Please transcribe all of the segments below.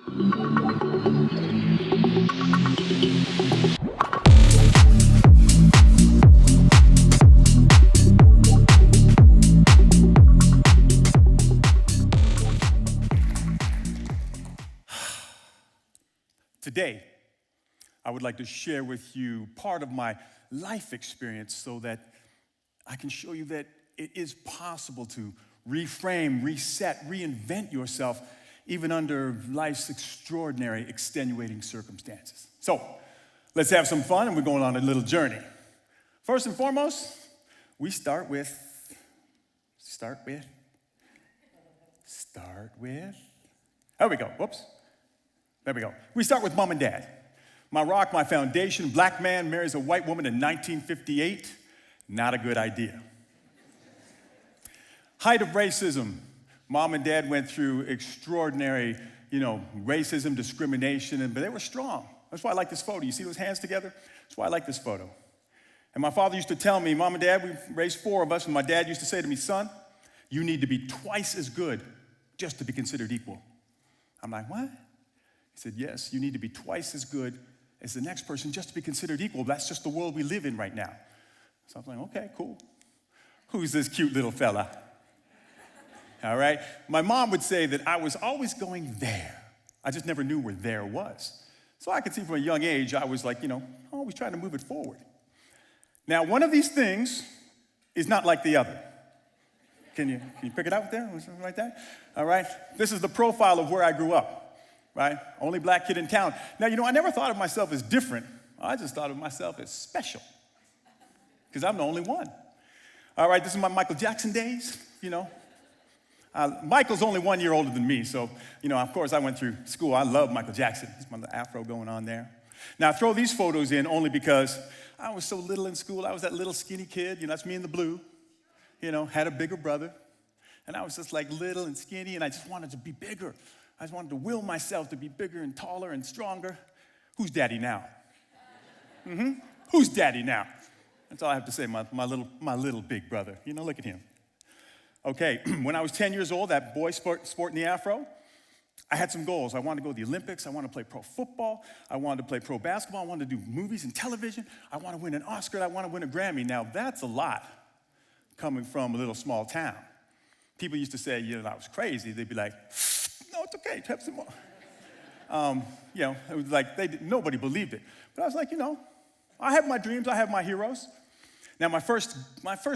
Today, I would like to share with you part of my life experience so that I can show you that it is possible to reframe, reset, reinvent yourself even under life's extraordinary, extenuating circumstances. So, let's have some fun, and we're going on a little journey. First and foremost, we start with, there we go, whoops. There we go. We start with mom and dad. My rock, my foundation, black man marries a white woman in 1958, not a good idea. Height of racism. Mom and dad went through extraordinary, racism, discrimination, but they were strong. That's why I like this photo. You see those hands together? That's why I like this photo. And my father used to tell me, Mom and Dad, we raised 4 of us, and my dad used to say to me, son, you need to be twice as good just to be considered equal. I'm like, what? He said, yes, you need to be twice as good as the next person just to be considered equal. That's just the world we live in right now. So I'm like, okay, cool. Who's this cute little fella? All right? My mom would say that I was always going there. I just never knew where there was. So I could see from a young age, I was like, always trying to move it forward. Now, one of these things is not like the other. Can you pick it out there? Something like that? All right? This is the profile of where I grew up, right? Only black kid in town. Now, I never thought of myself as different. I just thought of myself as special because I'm the only one. All right, this is my Michael Jackson days, Michael's only 1 year older than me, so, of course, I went through school. I love Michael Jackson. There's my little afro going on there. Now, I throw these photos in only because I was so little in school. I was that little skinny kid, that's me in the blue, had a bigger brother. And I was just like little and skinny, and I just wanted to be bigger. I just wanted to will myself to be bigger and taller and stronger. Who's daddy now? Who's daddy now? That's all I have to say, my little big brother. Look at him. Okay, when I was 10 years old, that boy sporting the afro, I had some goals. I wanted to go to the Olympics. I wanted to play pro football. I wanted to play pro basketball. I wanted to do movies and television. I want to win an Oscar. I want to win a Grammy. Now, that's a lot coming from a little small town. People used to say, I was crazy. They'd be like, no, it's okay. Have some more. It was like nobody believed it. But I was like, I have my dreams. I have my heroes. Now, my first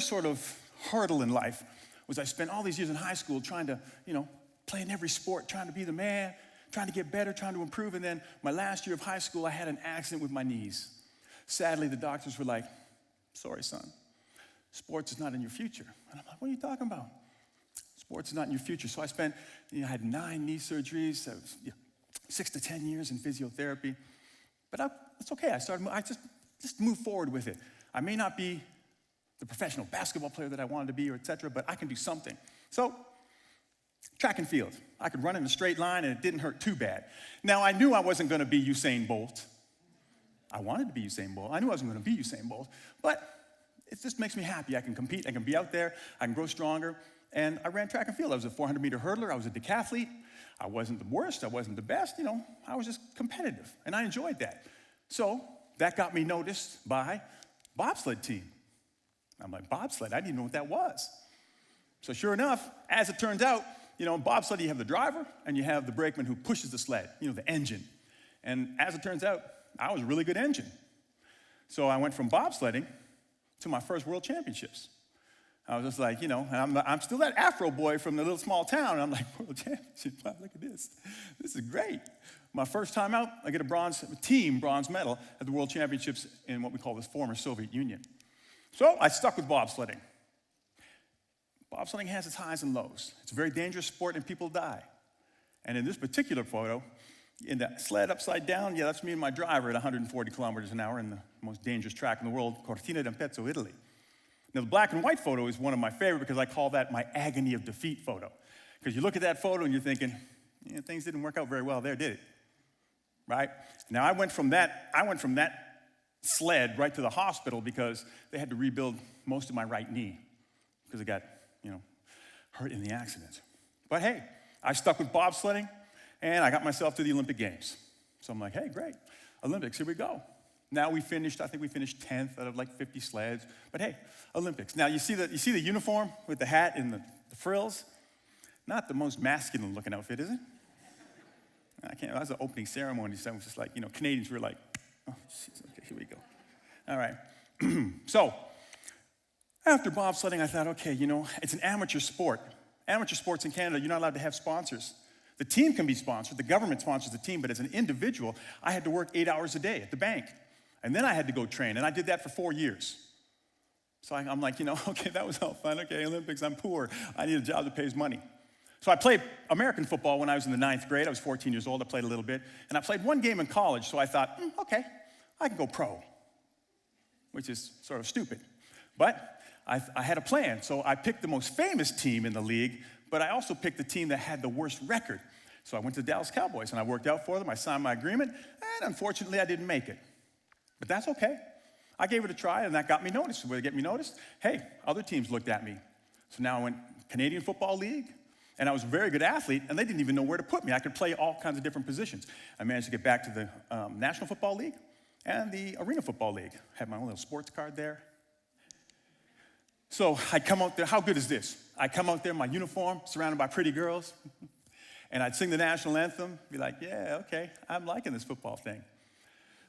sort of hurdle in life was I spent all these years in high school trying to, play in every sport, trying to be the man, trying to get better, trying to improve. And then my last year of high school, I had an accident with my knees. Sadly, the doctors were like, sorry, son, sports is not in your future. And I'm like, what are you talking about? Sports is not in your future. So I spent, I had 9 knee surgeries, so 6 to 10 years in physiotherapy. But it's okay. I just moved forward with it. I may not be the professional basketball player that I wanted to be, or et cetera, but I can do something. So, track and field. I could run in a straight line, and it didn't hurt too bad. Now, I knew I wasn't going to be Usain Bolt. I wanted to be Usain Bolt. I knew I wasn't going to be Usain Bolt. But it just makes me happy. I can compete. I can be out there. I can grow stronger. And I ran track and field. I was a 400-meter hurdler. I was a decathlete. I wasn't the worst. I wasn't the best. I was just competitive, and I enjoyed that. So that got me noticed by bobsled team. I'm like, bobsled? I didn't even know what that was. So sure enough, as it turns out, in bobsled, you have the driver and you have the brakeman who pushes the sled, the engine. And as it turns out, I was a really good engine. So I went from bobsledding to my first world championships. I was just like, and I'm still that afro boy from the little small town. And I'm like, world championship, wow, look at this. This is great. My first time out, I get a team bronze medal at the world championships in what we call the former Soviet Union. So I stuck with bobsledding. Bobsledding has its highs and lows. It's a very dangerous sport, and people die. And in this particular photo, in that sled upside down, that's me and my driver at 140 kilometers an hour in the most dangerous track in the world, Cortina d'Ampezzo, Italy. Now, the black and white photo is one of my favorite because I call that my agony of defeat photo. Because you look at that photo and you're thinking, things didn't work out very well there, did it? Right? Now, I went from that sled right to the hospital because they had to rebuild most of my right knee because it got, hurt in the accident. But hey, I stuck with bobsledding, and I got myself to the Olympic Games. So I'm like, hey, great, Olympics, here we go. Now I think we finished 10th out of like 50 sleds, but hey, Olympics. Now you see the uniform with the hat and the frills? Not the most masculine looking outfit, is it? That was an opening ceremony, so it was just like, Canadians were like, oh, geez, okay, here we go. All right. So, after bobsledding, I thought, okay, it's an amateur sport. Amateur sports in Canada, you're not allowed to have sponsors. The team can be sponsored, the government sponsors the team, but as an individual, I had to work 8 hours a day at the bank. And then I had to go train, and I did that for 4 years. So I'm like, okay, that was all fun. Okay, Olympics, I'm poor. I need a job that pays money. So I played American football when I was in the 9th grade. I was 14 years old. I played a little bit. And I played one game in college, so I thought, okay, I can go pro, which is sort of stupid. But I had a plan. So I picked the most famous team in the league, but I also picked the team that had the worst record. So I went to the Dallas Cowboys, and I worked out for them. I signed my agreement, and unfortunately, I didn't make it. But that's okay. I gave it a try, and that got me noticed. Will it get me noticed? Hey, other teams looked at me. So now I went Canadian Football League, and I was a very good athlete, and they didn't even know where to put me. I could play all kinds of different positions. I managed to get back to the National Football League and the Arena Football League. Had my own little sports card there. So I'd come out there. How good is this? I'd come out there in my uniform, surrounded by pretty girls, and I'd sing the national anthem, be like, yeah, okay, I'm liking this football thing.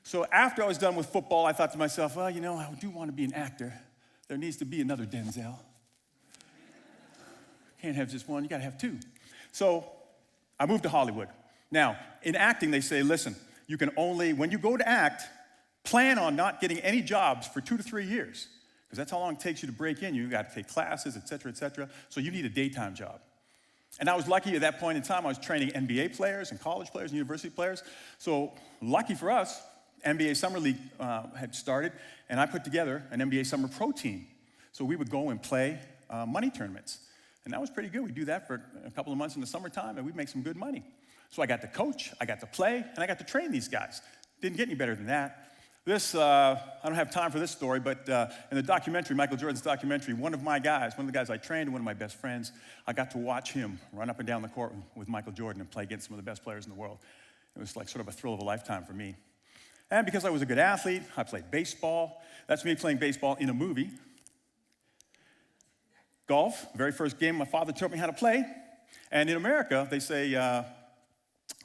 So after I was done with football, I thought to myself, well, I do want to be an actor. There needs to be another Denzel. Can't have just one, you gotta have two. So I moved to Hollywood. Now, in acting, they say, listen, you can only, when you go to act, plan on not getting any jobs for 2 to 3 years, because that's how long it takes you to break in. You gotta take classes, et cetera, et cetera. So you need a daytime job. And I was lucky at that point in time, I was training NBA players and college players and university players. So lucky for us, NBA Summer League had started, and I put together an NBA Summer Pro team. So we would go and play money tournaments. And that was pretty good. We'd do that for a couple of months in the summertime, and we'd make some good money. So I got to coach, I got to play, and I got to train these guys. Didn't get any better than that. I don't have time for this story, but in the documentary, Michael Jordan's documentary, one of the guys I trained, one of my best friends, I got to watch him run up and down the court with Michael Jordan and play against some of the best players in the world. It was like sort of a thrill of a lifetime for me. And because I was a good athlete, I played baseball. That's me playing baseball in a movie. Golf, very first game my father taught me how to play. And in America, they say a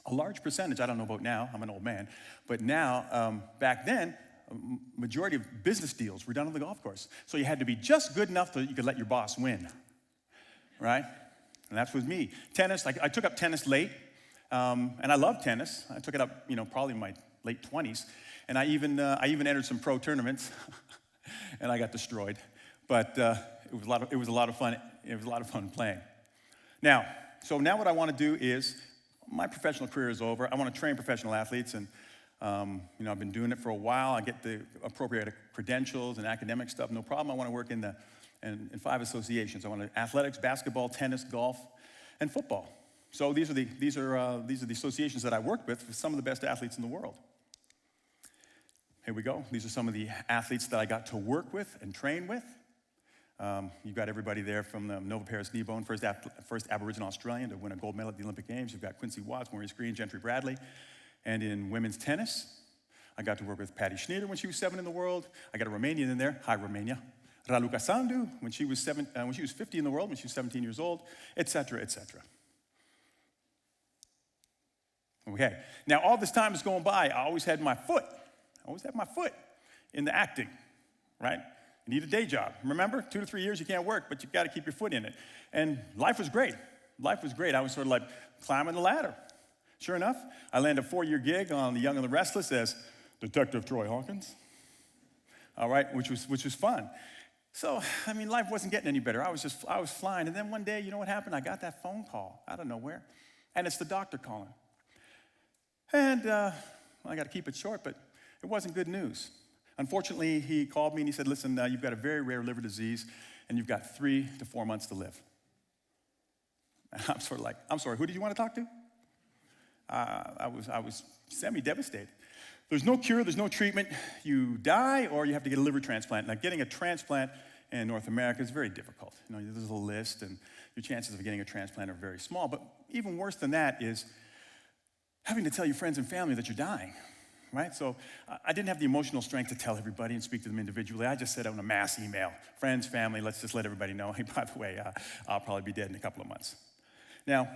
large percentage, I don't know about now, I'm an old man, but now, back then, a majority of business deals were done on the golf course. So you had to be just good enough that you could let your boss win, right? And that's with me. Tennis, I took up tennis late, and I love tennis. I took it up, probably in my late 20s, and I even entered some pro tournaments, and I got destroyed. But it was a lot of fun. It was a lot of fun playing. Now what I want to do is, my professional career is over. I want to train professional athletes, and I've been doing it for a while. I get the appropriate credentials and academic stuff, no problem. I want to work in 5 associations. I want to athletics, basketball, tennis, golf, and football. So these are the associations that I work with some of the best athletes in the world. Here we go. These are some of the athletes that I got to work with and train with. You've got everybody there from Nova Paris Kneebone, first Aboriginal Australian to win a gold medal at the Olympic Games. You've got Quincy Watts, Maurice Green, Gentry Bradley. And in women's tennis, I got to work with Patty Schneider when she was 7 in the world. I got a Romanian in there. Hi, Romania. Raluca Sandu when she was 50 in the world, when she was 17 years old, et cetera, et cetera. Okay. Now, all this time is going by. I always had my foot in the acting, right? You need a day job. Remember, 2 to 3 years you can't work, but you've got to keep your foot in it. And life was great. I was sort of like climbing the ladder. Sure enough, I landed a 4-year gig on The Young and the Restless as Detective Troy Hawkins. All right, which was fun. So, life wasn't getting any better. I was flying. And then one day, you know what happened? I got that phone call out of nowhere. And it's the doctor calling. And I got to keep it short, but it wasn't good news. Unfortunately, he called me and he said, listen, you've got a very rare liver disease, and you've got 3 to 4 months to live. And I'm sort of like, I'm sorry, who did you want to talk to? I was semi-devastated. There's no cure, there's no treatment. You die or you have to get a liver transplant. Now, getting a transplant in North America is very difficult. There's a list, and your chances of getting a transplant are very small. But even worse than that is having to tell your friends and family that you're dying, right? So I didn't have the emotional strength to tell everybody and speak to them individually. I just sent out a mass email. Friends, family, let's just let everybody know, hey, by the way, I'll probably be dead in a couple of months. Now,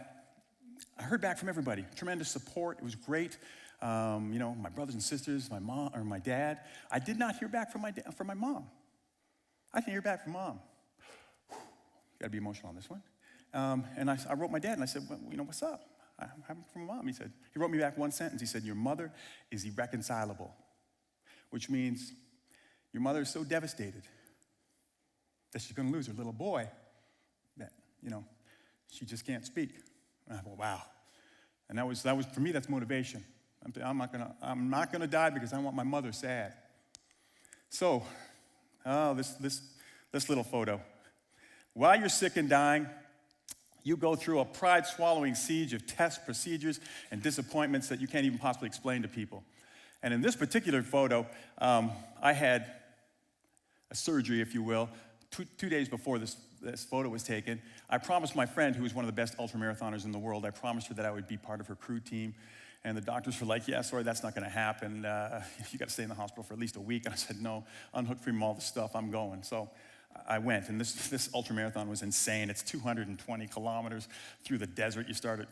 I heard back from everybody. Tremendous support. It was great. My brothers and sisters, my mom or my dad. I did not hear back from my mom. I didn't hear back from Mom. Got to be emotional on this one. And I wrote my dad and I said, well, what's up? I haven't from Mom. He wrote me back one sentence. He said, your mother is irreconcilable, which means your mother is so devastated that she's going to lose her little boy that, she just can't speak. And I thought, wow. And that was for me, that's motivation. I'm not gonna die because I want my mother sad. So, this little photo. While you're sick and dying, you go through a pride-swallowing siege of tests, procedures, and disappointments that you can't even possibly explain to people. And in this particular photo, I had a surgery, if you will, two days before this photo was taken. I promised my friend, who was one of the best ultramarathoners in the world, I promised her that I would be part of her crew team. And the doctors were like, yeah, sorry, that's not gonna happen. You gotta stay in the hospital for at least a week. And I said, no, unhook from all the stuff, I'm going. So I went, and this ultramarathon was insane. It's 220 kilometers through the desert. You start at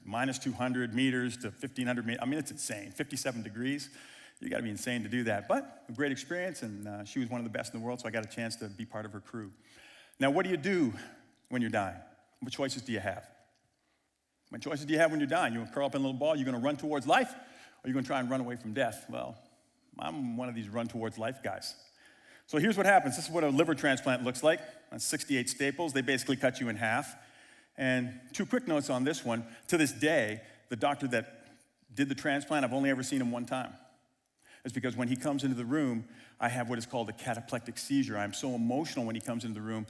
minus 200 meters to 1,500 meters. I mean, it's insane, 57 degrees. You gotta be insane to do that. But a great experience, and she was one of the best in the world, so I got a chance to be part of her crew. Now, what do you do when you're dying? What choices do you have? What choices do you have when you're dying? You gonna curl up in a little ball, you're gonna run towards life, or you're gonna try and run away from death? Well, I'm one of these run towards life guys. So here's what happens. This is what a liver transplant looks like. On 68 staples, they basically cut you in half. And two quick notes on this one. To this day, the doctor that did the transplant, I've only ever seen him one time. It's because when he comes into the room, I have what is called a cataplectic seizure. I'm so emotional when he comes into the room,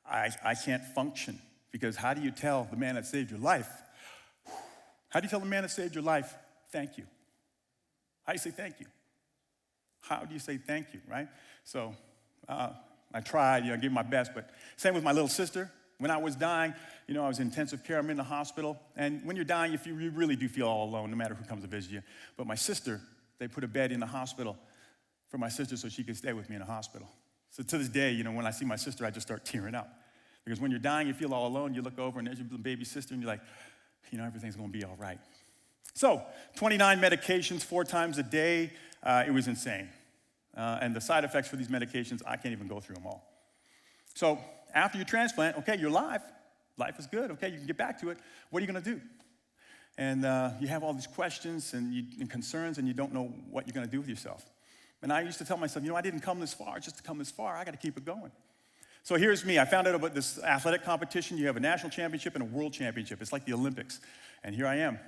I can't function. Because how do you tell the man that saved your life? How do you tell the man that saved your life, thank you? How do you say thank you? How do you say thank you, right? So I tried, gave my best, but same with my little sister. When I was dying, I was in intensive care, I'm in the hospital, and when you're dying, you really do feel all alone, no matter who comes to visit you. But my sister, they put a bed in the hospital for my sister so she could stay with me in the hospital. So to this day, when I see my sister, I just start tearing up. Because when you're dying, you feel all alone, you look over and there's your baby sister and you're like, everything's gonna be all right. So, 29 medications, 4 times a day, it was insane. And the side effects for these medications, I can't even go through them all. So, after you transplant, okay, you're alive. Life is good, okay, you can get back to it. What are you gonna do? And you have all these questions and concerns and you don't know what you're gonna do with yourself. And I used to tell myself, I didn't come this far just to come this far, I gotta keep it going. So here's me. I found out about this athletic competition. You have a national championship and a world championship. It's like the Olympics. And here I am,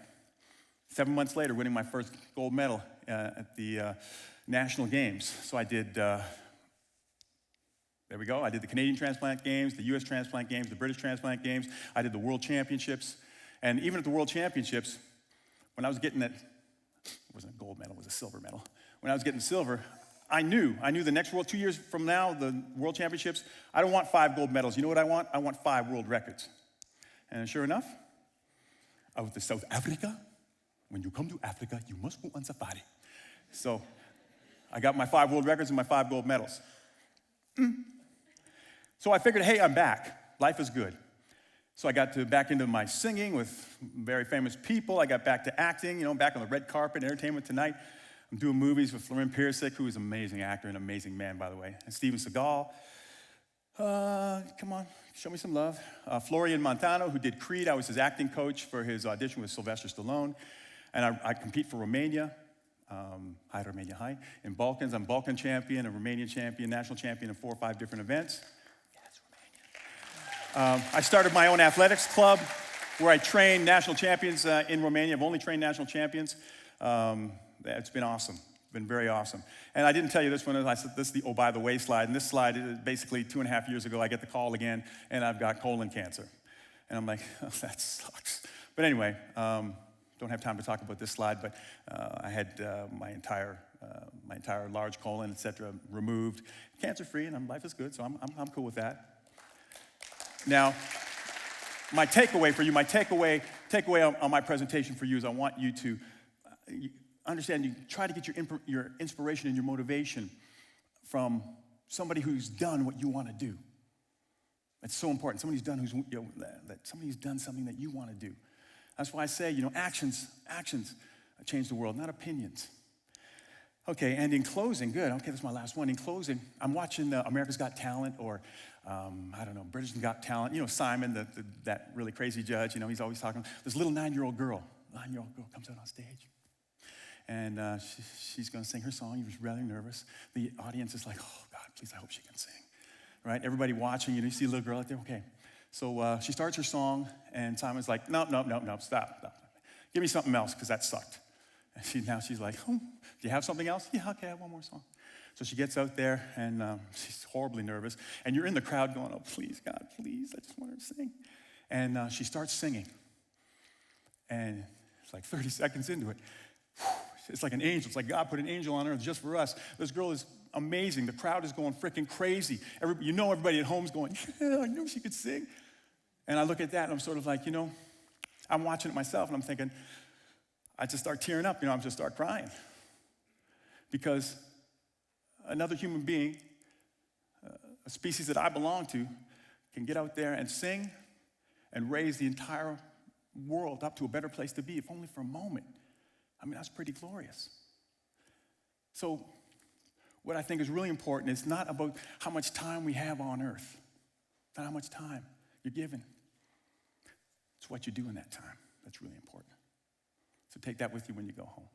7 months later, winning my first gold medal at the national games. So I did, there we go. I did the Canadian Transplant Games, the US Transplant Games, the British Transplant Games. I did the World Championships. And even at the World Championships, when I was getting it wasn't a gold medal, it was a silver medal. When I was getting silver, I knew the next 2 years from now, the World Championships, I don't want 5 gold medals. You know what I want? I want 5 world records. And sure enough, I was to South Africa. When you come to Africa, you must go on safari. So I got my 5 world records and my 5 gold medals. So I figured, hey, I'm back. Life is good. So I got back into my singing with very famous people. I got back to acting, back on the red carpet, Entertainment Tonight. I'm doing movies with Florian Piersic, who is an amazing actor, an amazing man, by the way, and Steven Seagal. Come on, show me some love. Florian Montano, who did Creed. I was his acting coach for his audition with Sylvester Stallone. And I compete for Romania. Hi, Romania, hi. In Balkans, I'm Balkan champion, a Romanian champion, national champion in 4 or 5 different events. Yeah, that's Romania. I started my own athletics club where I train national champions in Romania. I've only trained national champions. It's been awesome, been very awesome. And I didn't tell you this one, I said this is the oh by the way slide, and this slide is basically 2.5 years ago, I get the call again, and I've got colon cancer. And I'm like, oh, that sucks. But anyway, don't have time to talk about this slide, but I had my entire large colon, et cetera, removed, cancer-free, and life is good, so I'm cool with that. Now, my takeaway for you, my takeaway on my presentation for you is I want you to understand, you try to get your inspiration and your motivation from somebody who's done what you want to do. It's so important. Somebody who's done something that you want to do. That's why I say, actions change the world, not opinions. Okay, and in closing, good. Okay, that's my last one. In closing, I'm watching America's Got Talent or, Britain's Got Talent. Simon, that really crazy judge, he's always talking. This little 9-year-old girl comes out on stage. And she's going to sing her song. She was rather nervous. The audience is like, oh, God, please, I hope she can sing. Right? Everybody watching, you see a little girl out there. Okay. So she starts her song, and Simon's like, no, stop. Give me something else, because that sucked. And she's like, do you have something else? Yeah, okay, I have one more song. So she gets out there, and she's horribly nervous. And you're in the crowd going, oh, please, God, please, I just want her to sing. And she starts singing. And it's like 30 seconds into it. It's like an angel. It's like God put an angel on earth just for us. This girl is amazing. The crowd is going freaking crazy. Everybody at home's going, yeah, I knew she could sing. And I look at that, and I'm sort of like, I'm watching it myself, and I'm thinking, I just start tearing up, I just start crying. Because another human being, a species that I belong to, can get out there and sing and raise the entire world up to a better place to be, if only for a moment. That's pretty glorious. So what I think is really important is not about how much time we have on earth, not how much time you're given. It's what you do in that time that's really important. So take that with you when you go home.